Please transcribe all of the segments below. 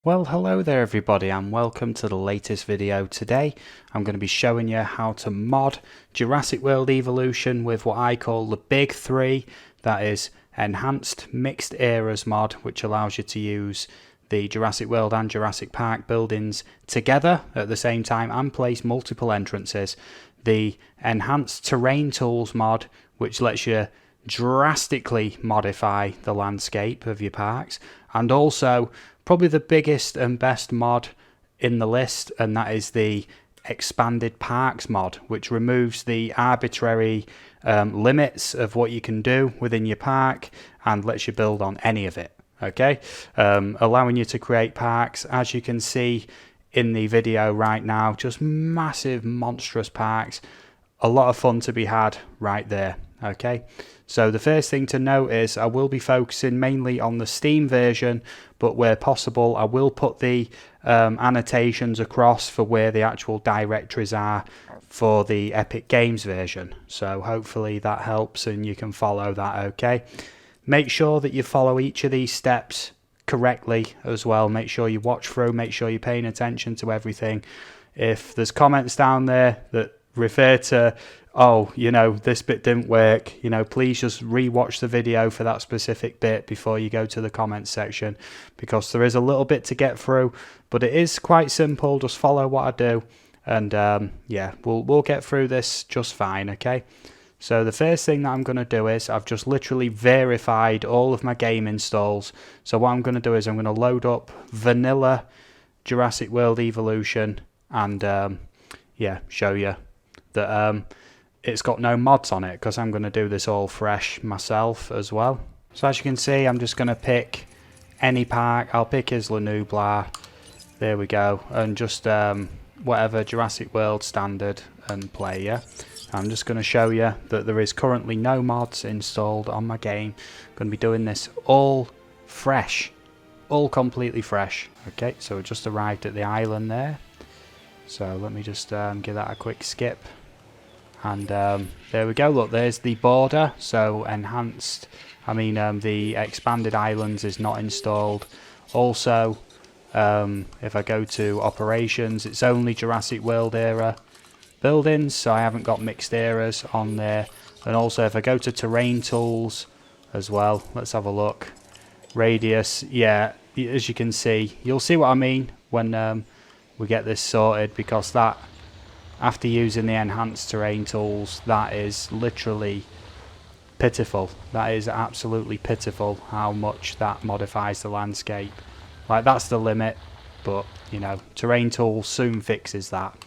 Well, hello there everybody and welcome to the latest video. Today I'm going to be showing you how to mod Jurassic World Evolution with what I call the big three. That is Enhanced Mixed Eras mod, which allows you to use the Jurassic World and Jurassic Park buildings together at the same time and place multiple entrances. The Enhanced Terrain Tools mod, which lets you drastically modify the landscape of your parks, and also probably the biggest and best mod in the list, and that is the Expanded Parks mod, which removes the arbitrary limits of what you can do within your park and lets you build on any of it. Okay, allowing you to create parks, as you can see in the video right now, just massive monstrous parks. A lot of fun to be had right there. Okay, so the first thing to note is I will be focusing mainly on the Steam version, but where possible I will put the annotations across for where the actual directories are for the Epic Games version. So hopefully that helps and you can follow that. Okay, make sure that you follow each of these steps correctly as well. Make sure you watch through, make sure you're paying attention to everything. If there's comments down there that refer to, oh, you know, this bit didn't work, you know, please just re-watch the video for that specific bit before you go to the comments section, because there is a little bit to get through, but it is quite simple. Just follow what I do and yeah, we'll get through this just fine. Okay, so the first thing that I'm going to do is I've just literally verified all of my game installs. So what I'm going to do is I'm going to load up vanilla Jurassic World Evolution and yeah, show you that it's got no mods on it, because I'm going to do this all fresh myself as well. So as you can see, I'm just going to pick any park. I'll pick Isla Nublar, there we go, and just whatever Jurassic World standard and play. Yeah, I'm just going to show you that there is currently no mods installed on my game. I'm going to be doing this all fresh, all completely fresh. Okay, so we just arrived at the island there, so let me just give that a quick skip. And there we go, look, there's the border. So the expanded islands is not installed. Also, if I go to operations, it's only Jurassic World era buildings, so I haven't got mixed eras on there. And also if I go to terrain tools as well, let's have a look. Radius, yeah, as you can see, you'll see what I mean when we get this sorted, because that, after using the enhanced terrain tools, that is literally pitiful. That is absolutely pitiful how much that modifies the landscape. Like, that's the limit, but you know, terrain tools soon fixes that.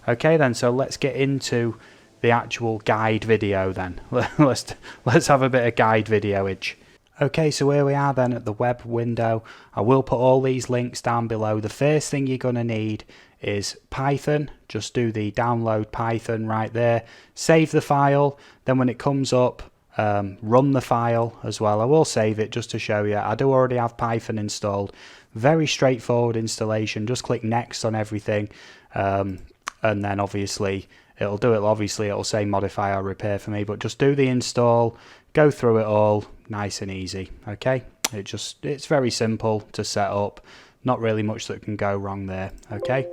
Okay then, so let's get into the actual guide video then. let's have a bit of guide video-age. Okay, so here we are then at the web window. I will put all these links down below. The first thing you're going to need is Python. Just do the download Python right there. Save the file. Then when it comes up, run the file as well. I will save it just to show you. I do already have Python installed. Very straightforward installation. Just click next on everything. And then obviously it'll do it. Obviously it'll say modify or repair for me, but just do the install. Go through it all. Nice and easy. Okay, it's very simple to set up, not really much that can go wrong there. Okay,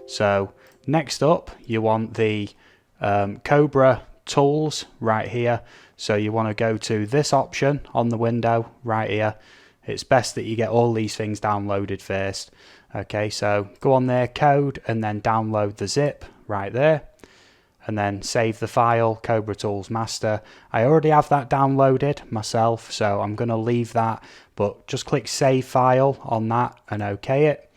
so next up you want the Cobra Tools right here. So you want to go to this option on the window right here. It's best that you get all these things downloaded first. Okay, so go on there, code, and then download the zip right there. And then save the file, Cobra Tools Master. I already have that downloaded myself, so I'm going to leave that, but just click Save File on that and OK it.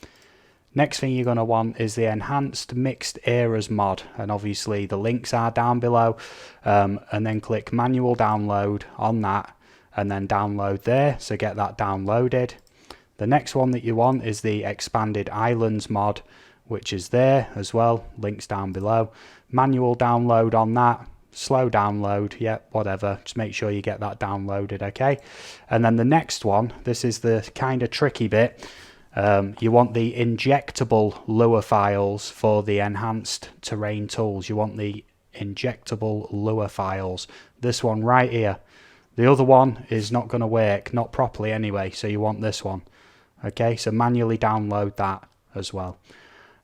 Next thing you're going to want is the Enhanced Mixed Eras mod, and obviously the links are down below. And then click Manual Download on that, and then download there, so get that downloaded. The next one that you want is the Expanded Islands mod, which is there as well, links down below. Manual download on that, slow download, yeah, whatever, just make sure you get that downloaded. Okay, and then the next one, this is the kind of tricky bit. You want the injectable lure files for the enhanced terrain tools. You want the injectable lure files, this one right here. The other one is not going to work, not properly anyway, so you want this one. Okay, so manually download that as well.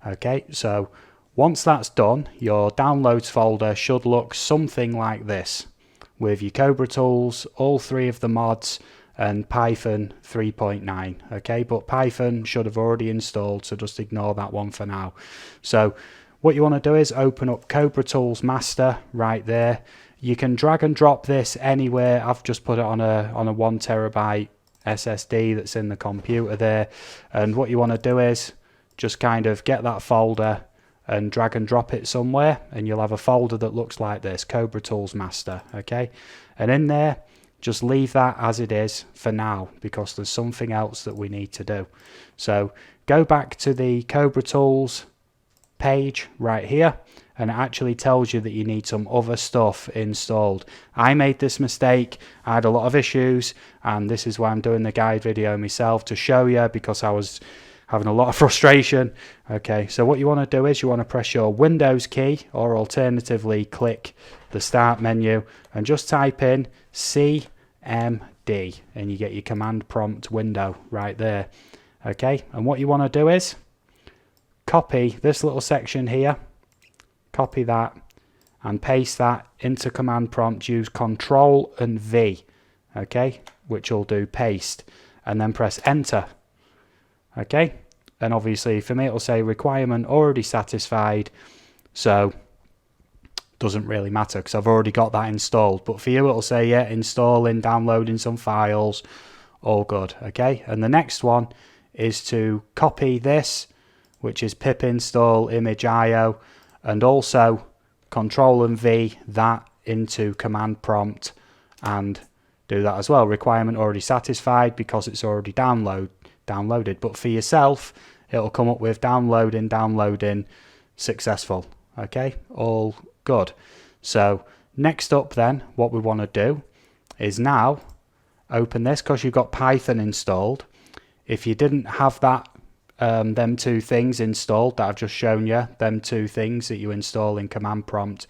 Okay, so once that's done, your downloads folder should look something like this, with your Cobra Tools, all 3 of the mods, and Python 3.9. Okay, but Python should have already installed, so just ignore that one for now. So what you want to do is open up Cobra Tools Master right there. You can drag and drop this anywhere. I've just put it on a 1 terabyte SSD that's in the computer there, and what you want to do is just kind of get that folder and drag and drop it somewhere, and you'll have a folder that looks like this, Cobra Tools Master. Okay, and in there just leave that as it is for now, because there's something else that we need to do. So go back to the Cobra Tools page right here, and it actually tells you that you need some other stuff installed. I made this mistake. I had a lot of issues, and this is why I'm doing the guide video myself, to show you, because I was having a lot of frustration. Okay, so what you want to do is you want to press your Windows key, or alternatively click the start menu and just type in CMD, and you get your command prompt window right there. Okay, and what you want to do is copy this little section here, copy that and paste that into command prompt. Use Control and V, okay, which will do paste, and then press enter. Okay, and obviously for me it'll say requirement already satisfied, so doesn't really matter because I've already got that installed, but for you it'll say yeah, installing, downloading some files, all good. Okay, and the next one is to copy this, which is pip install image IO, and also Control and V that into command prompt and do that as well. Requirement already satisfied because it's already downloaded, but for yourself it'll come up with downloading successful. Okay, all good. So next up then, what we want to do is now open this, because you've got Python installed. If you didn't have that them 2 things installed that I've just shown you, them 2 things that you install in command prompt,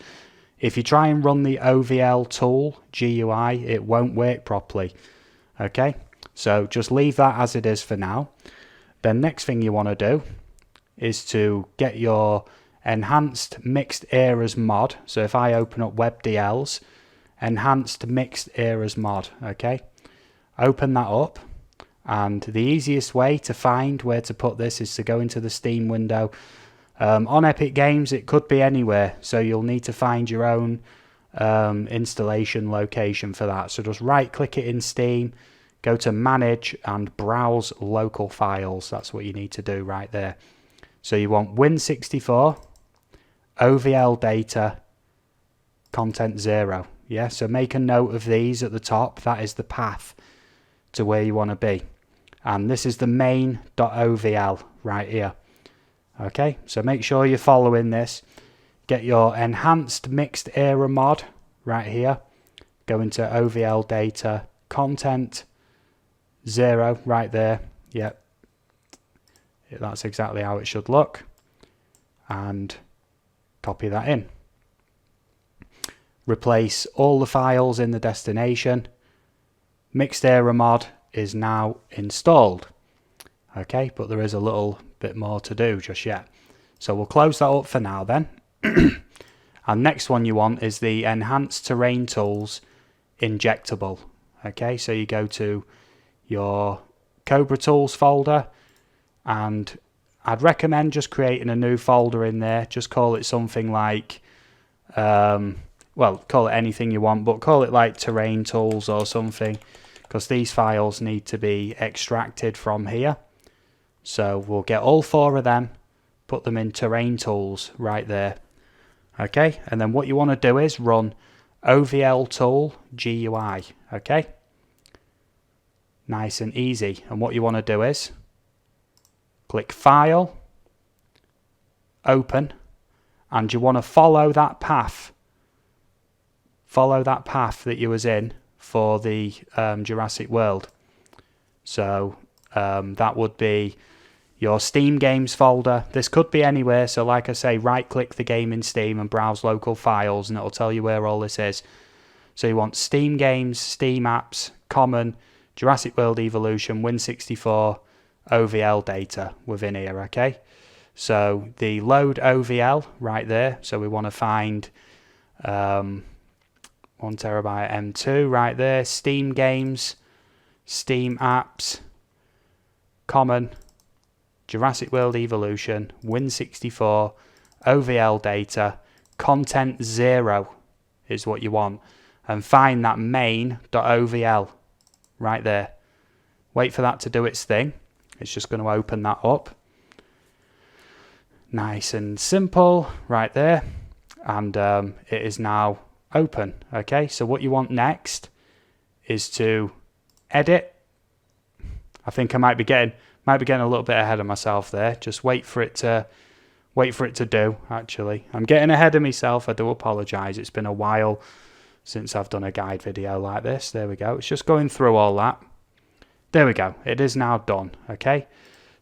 if you try and run the OVL tool GUI, it won't work properly. Okay, so just leave that as it is for now. Then next thing you want to do is to get your enhanced mixed eras mod. So if I open up WebDLs, enhanced mixed eras mod, okay, open that up, and the easiest way to find where to put this is to go into the Steam window. On Epic Games it could be anywhere, so you'll need to find your own installation location for that. So just right click it in Steam, go to manage and browse local files. That's what you need to do right there. So you want Win64, OVL data, content 0. Yeah, so make a note of these at the top. That is the path to where you want to be, and this is the main.ovl right here. Okay, so make sure you're following this. Get your enhanced mixed era mod right here, go into OVL data, content 0 right there. Yep, that's exactly how it should look, and copy that in. Replace all the files in the destination. Mixed era mod is now installed. Okay, but there is a little bit more to do just yet. So we'll close that up for now then. And next one you want is the Enhanced Terrain Tools Injectable. Okay, so you go to your Cobra Tools folder, and I'd recommend just creating a new folder in there. Just call it something like, well, call it anything you want, but call it like Terrain Tools or something, because these files need to be extracted from here. So we'll get all 4 of them, put them in Terrain Tools right there. Okay, and then what you want to do is run OVL tool GUI. Okay, nice and easy. And what you want to do is click File, Open, and you want to follow that path. Follow that path that you was in for the Jurassic World. So that would be your Steam Games folder. This could be anywhere, so like I say, right click the game in Steam and browse local files, and it'll tell you where all this is. So you want Steam Games, Steam Apps, Common, Jurassic World Evolution, Win64, OVL data within here, okay? So the load OVL right there, so we want to find 1 terabyte M2 right there, Steam games, Steam apps, common, Jurassic World Evolution, Win64, OVL data, content 0 is what you want, and find that main.ovl right there. Wait for that to do its thing. It's just going to open that up. Nice and simple right there, and it is now open. Okay, so what you want next is to edit. I think I might be getting a little bit ahead of myself there. Just wait for it to do. Actually, I'm getting ahead of myself. I do apologize. It's been a while since I've done a guide video like this. There we go. It's just going through all that. There we go. It is now done. Okay.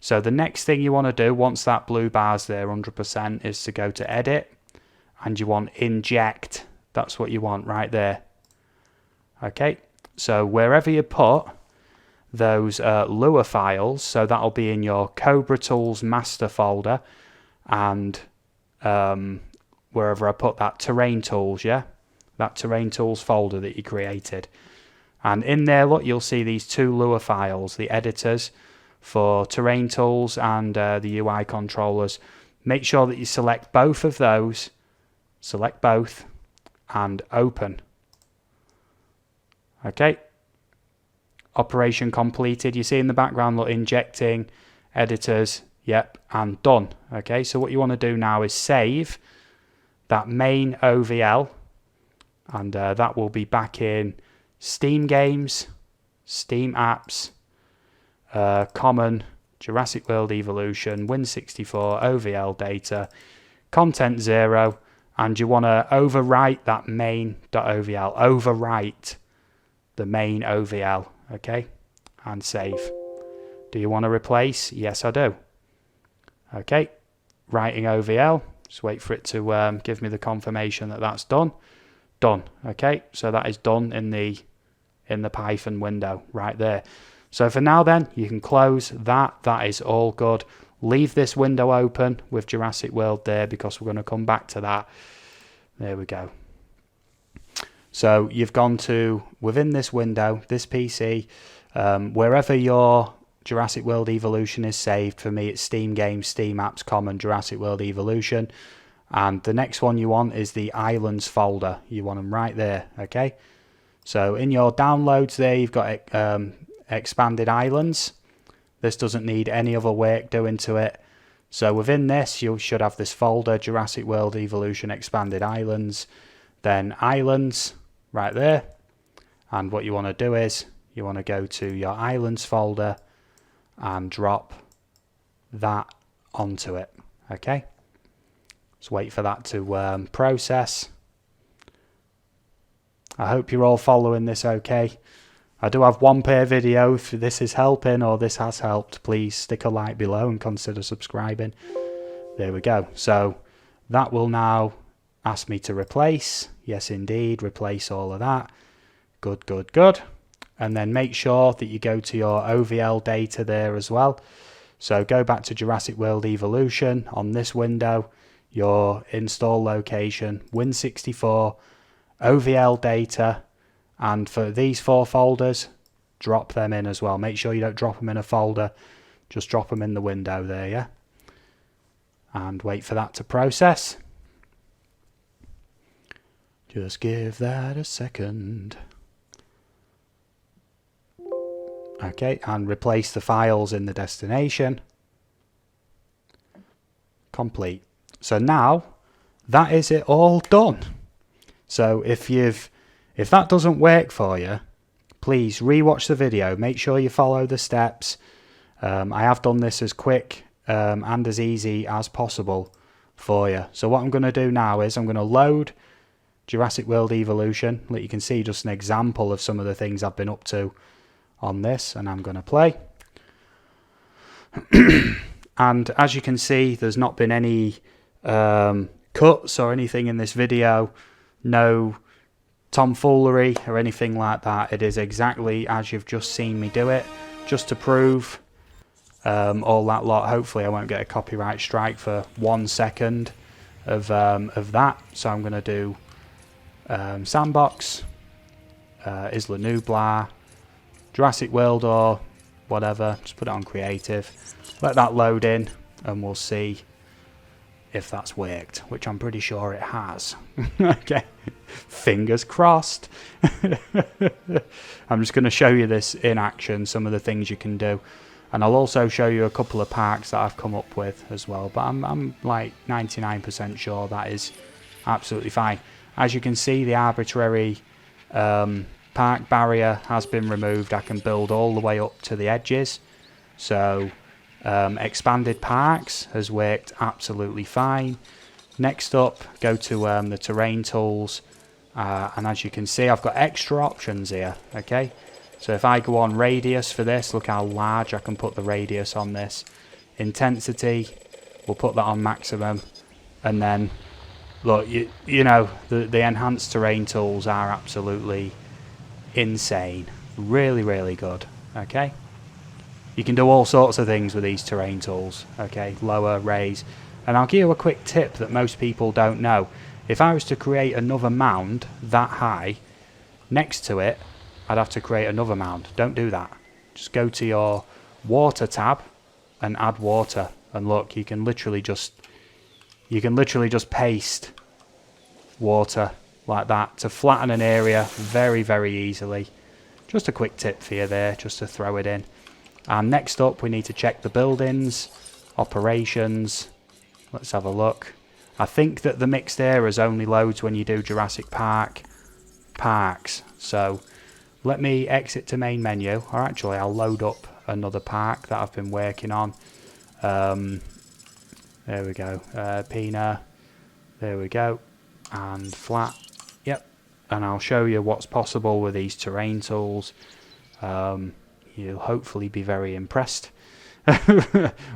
So the next thing you want to do once that blue bar's there 100% is to go to edit, and you want inject. That's what you want right there. Okay. So wherever you put those Lua files, so that'll be in your Cobra Tools master folder, and wherever I put that terrain tools, yeah, that terrain tools folder that you created. And in there, look, you'll see these 2 Lua files, the editors for terrain tools and the UI controllers. Make sure that you select both of those, select both, and open. Okay. Operation completed. You see in the background, look, injecting, editors, yep, and done. Okay, so what you want to do now is save that main OVL, and that will be back in Steam games, Steam apps, common, Jurassic World Evolution, Win64, OVL data, content 0, and you want to overwrite that main.ovl, overwrite the main OVL, okay, and save. Do you want to replace? Yes, I do. Okay, writing OVL, just wait for it to give me the confirmation that that's done. Done, okay, so that is done in the Python window right there. So for now then, you can close that. That is all good. Leave this window open with Jurassic World there, because we're going to come back to that. There we go. So you've gone to, within this window, this PC, wherever your Jurassic World Evolution is saved. For me, it's Steam Games, Steam Apps, Common, Jurassic World Evolution. And the next one you want is the Islands folder. You want them right there, okay? So in your downloads there, you've got Expanded Islands. This doesn't need any other work doing to it. So within this, you should have this folder, Jurassic World Evolution Expanded Islands. Then Islands, right there. And what you want to do is, you want to go to your Islands folder and drop that onto it, okay? Just wait for that to process. I hope you're all following this okay. I do have one per video. If this is helping or this has helped, please stick a like below and consider subscribing. There we go. So that will now ask me to replace. Yes, indeed, replace all of that. Good, good, good. And then make sure that you go to your OVL data there as well. So go back to Jurassic World Evolution on this window, your install location, Win64, OVL data, and for these 4 folders, drop them in as well. Make sure you don't drop them in a folder, just drop them in the window there, yeah? And wait for that to process. Just give that a second. Okay, and replace the files in the destination. Complete. So now, that is it all done. So if that doesn't work for you, please rewatch the video. Make sure you follow the steps. I have done this as quick and as easy as possible for you. So what I'm going to do now is I'm going to load Jurassic World Evolution. Like you can see just an example of some of the things I've been up to on this, and I'm going to play. And as you can see, there's not been any cuts or anything in this video. No tomfoolery or anything like that. It is exactly as you've just seen me do it, just to prove all that lot. Hopefully I won't get a copyright strike for 1 second of that. So I'm going to do Sandbox, Isla Nublar, Jurassic World or whatever. Just put it on creative. Let that load in and we'll see if that's worked, which I'm pretty sure it has. Okay, fingers crossed. I'm just going to show you this in action, some of the things you can do, and I'll also show you a couple of parks that I've come up with as well, but I'm like 99% sure that is absolutely fine. As you can see, the arbitrary park barrier has been removed. I can build all the way up to the edges, so expanded parks has worked absolutely fine. Next up, go to the terrain tools, and as you can see, I've got extra options here. Okay, so if I go on radius for this, look how large I can put the radius on this. Intensity, we'll put that on maximum, and then look, you know, the enhanced terrain tools are absolutely insane, really good. Okay, you can do all sorts of things with these terrain tools. Okay, lower, raise, and I'll give you a quick tip that most people don't know. If I was to create another mound that high next to it, I'd have to create another mound. Don't do that. Just go to your water tab and add water, and look, you can literally just paste water like that to flatten an area very easily. Just a quick tip for you there, just to throw it in. And next up, we need to check the buildings, operations. Let's have a look. I think that the mixed areas only loads when you do Jurassic Park parks. So let me exit to main menu, or actually I'll load up another park that I've been working on. There we go, Pina, there we go, and flat, yep. And I'll show you what's possible with these terrain tools. You'll hopefully be very impressed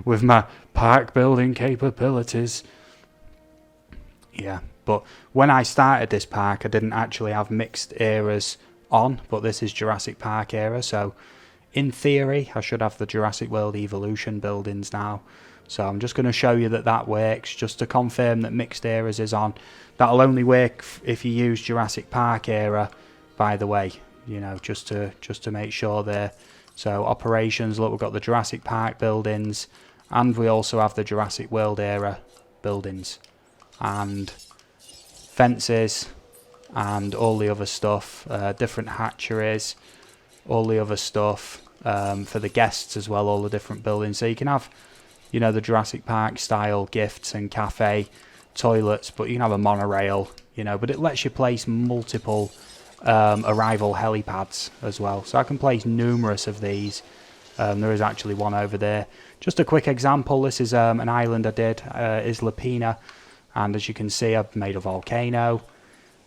with my park building capabilities. Yeah, but when I started this park, I didn't actually have mixed eras on, but this is Jurassic Park era, so in theory I should have the Jurassic World Evolution buildings now. So I'm just going to show you that that works, just to confirm that mixed eras is on. That'll only work if you use Jurassic Park era, by the way, you know, just to make sure there. So operations, look, we've got the Jurassic Park buildings, and we also have the Jurassic World era buildings, and fences, and all the other stuff, different hatcheries, all the other stuff, for the guests as well, all the different buildings. So you can have, you know, the Jurassic Park style gifts and cafe, toilets, but you can have a monorail, you know, but it lets you place multiple arrival helipads as well. So I can place numerous of these. There is actually one over there. Just a quick example, this is an island I did, Isla Pina, and as you can see I've made a volcano.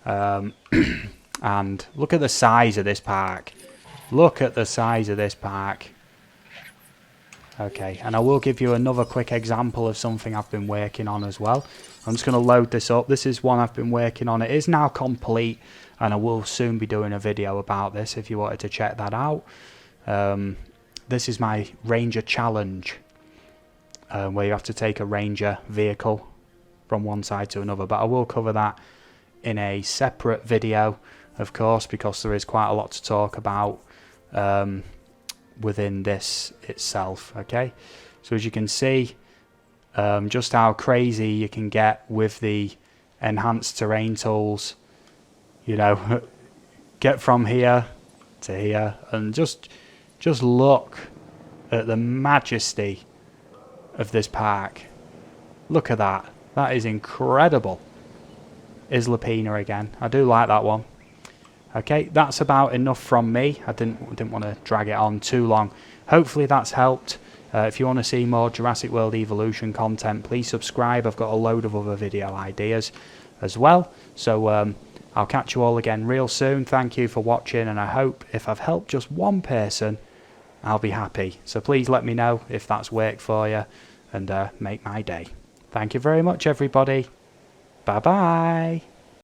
And look at the size of this park. Look at the size of this park. Okay, and I will give you another quick example of something I've been working on as well. I'm just going to load this up. This is one I've been working on. It is now complete, and I will soon be doing a video about this if you wanted to check that out. This is my Ranger Challenge, where you have to take a Ranger vehicle from one side to another, but I will cover that in a separate video, of course, because there is quite a lot to talk about within this itself. Okay, so as you can see, just how crazy you can get with the enhanced terrain tools, you know, get from here to here, and just look at the majesty of this park. Look at that. That is incredible. Isla Pina again. I do like that one. Okay, that's about enough from me. I didn't want to drag it on too long. Hopefully that's helped. If you want to see more Jurassic World Evolution content, please subscribe. I've got a load of other video ideas as well. So I'll catch you all again real soon. Thank you for watching, and I hope if I've helped just one person, I'll be happy. So please let me know if that's worked for you, and make my day. Thank you very much, everybody. Bye bye.